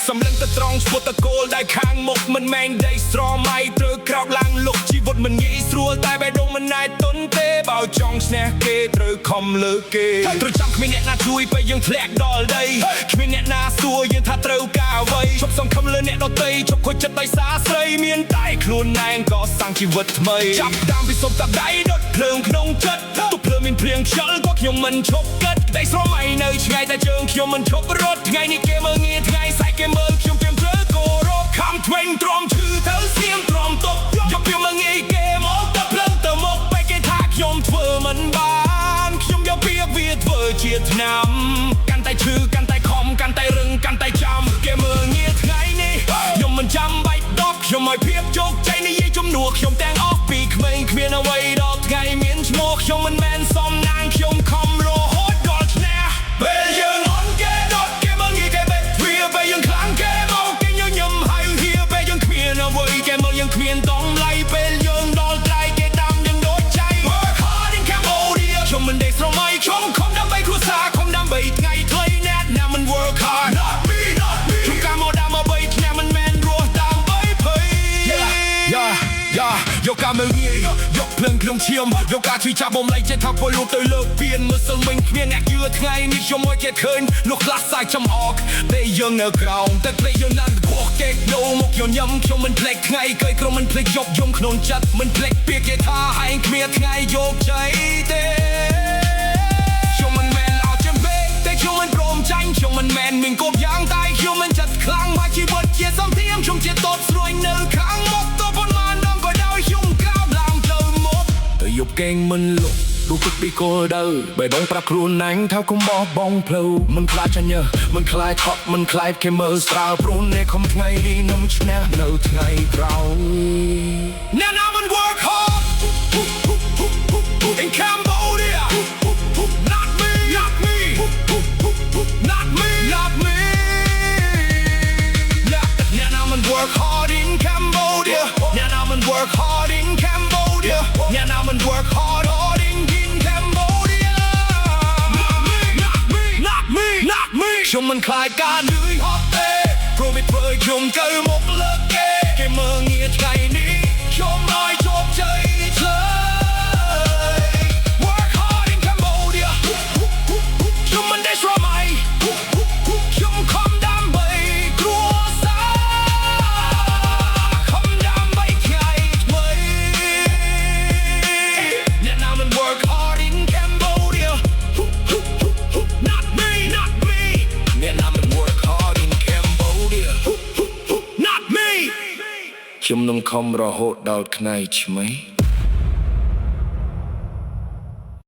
សំឡេងទៅត្រង់ឈ្មោះតកូលដែលខាងមុខមិនមែនដីស្រមៃត្រូវក្រោកឡើងលុកជីវិតមិនងាយស្រួលតែបេះដូងមិនណែនទុនទេបើចង់ឈ្នះគេត្រូវខំលើគេត្រូវចាំគ្មានអ្នកណាជួយពេលយើងធ្លាក់ដល់ដីគ្មានអ្នកណាសួរយើងថាត្រូវការអ្វីជប់សង្ឃឹមលើអ្នកដទៃជប់ខូចចិត្តដោយសារស្រីមានតែខ្លួនឯងក៏សាំងជីវិតថ្មីចាប់តាមពីសុំតាដៃដុតភ្លើងក្នុងចិត្តទុកភ្លើងមានព្រៀងខ្យល់ក៏ខ្ញុំមិនឈប់គិតដីស្រមៃនៅឆ្ងាយតែជើងខ្ញុំមិនឈប់រត់ថ្ងៃនេះគេមើលងាយថ្ងៃស្អែកគេមើលខ្ញុំព្រាមត្រូវគោរពខំធ្វេងទ្រាំឈឺទៅសៀមទ្រាំទុកយកព្រាមមើលងាយគេមកតែភ្លើងទៅមុខបែកគេថាខ្ញុំធ្វើមិនបានខ្ញុំយកពីវាធ្វើជាឆ្នាំកាន់តែឈឺកាន់តែខំកាន់តែរឹងកាន់តែចាំគេមើលងាយថ្ងៃនេះខ្ញុំមិនចាំបាច់ដកខ្ញុំឲ្យភាពជោគជ័យនិយាយជំនួសខ្ញុំទាំងអស់ពីក្មេងគ្មានអ្វីដល់ថ្ងៃមានឈ្មោះខ្ញុំមិនមែនសំណាងខ្ញុំខំរហូតដល់ឈ្នះពេលយើងអន់គេដកគេមើលងាយគេបេះវាពេលយើងខ្លាំងគេមកគេញញឹមហើយហៀពេលយើងគ្មានអ្វីគេមើលយើងគ្មានតម្លៃពេលយើងដល់ត្រៃគេដាំយើងដូចចៃ Work hard in Cambodia ខ្ញុំមិនដេកស្រមៃខ្ញុំខំដើម្បីគ្រួសារខំដើម្បីថ្ងៃថ្មីណាស់ណាមិន work hard not me ខ្ញុំកាមកដាក់មកបីឆ្នាំមិនមែនរស់តាមបីភ័យយកការមើលងាយយកភ្លើងក្នុងឈាមយកការជួយចាប់បំលែងចិត្តថាពលលូតទៅលើពៀនមើលសិលមិញគ្មានអ្នកយឺថ្ងៃនេះខ្ញុំមកគេឃើញលោកខ្លះសាយចំអកតែយើងនៅក្រោមតែភ្លេចយើងណាស់បោះគេដូរមកខ្ញុំញ៉ាំខ្ញុំមិនភ្លេចថ្ងៃគេក្រុមមិនភ្លេចយកយំក្នុងចិត្តមិនភ្លេចពាក្យគេថាហែងគ្មានថ្ងៃយកជ័យទេខ្ញុំមិនមែនអត់ចាំពេកតែខ្ញុំមិនព្រមចាញ់ខ្ញុំមិនមែនមានកូនយ៉ាងតែខ្ញុំមិនចិត្តខ្លាំងមកជីវិតជាសំធៀមខ្ញុំជាតតស្រួយនៅខាងមុខតប៉ុន្មានដងក៏ដោយខ្ញុំកាបឡើងទៅមុខទៅយប់កេងមិនលុកดูគិតពីគោលដៅបេះដូងប្រាប់ខ្លួនឯងថាកុំបោះបង់ផ្លូវមិនខ្លាចចាញ់មិនខ្លាចថប់មិនខ្លាចគេមើលស្រាលព្រោះនេះខំថ្ងៃនេះនឹងឈ្នះនៅថ្ងៃក្រោយ Now I will work hard in Cambodia not me not me not me not me Now I will work hard in Cambodia Now I will work hard in Cambodia Now I will work hardខ្ញុំមិនខ្លាចការលឿនហត់ទេព្រោះមិនធ្វើខ្ញុំទៅមុខលើគេគេមើលងាយថ្ងៃនេះខ្ញុំឲ្យជោគជ័យឆ្លើយ Work hard in Cambodia ខ្ញុំមិនได้ស្រមៃខ្ញុំខំដើម្បីគ្រួសារខំដើម្បីថ្ងៃថ្មី Now I will work hard in Cambodia Not me not me And I'm gonna work hard in Cambodia Not me ខ្ញុំនឹងខំរហូតដល់ថ្ងៃឆ្មៃ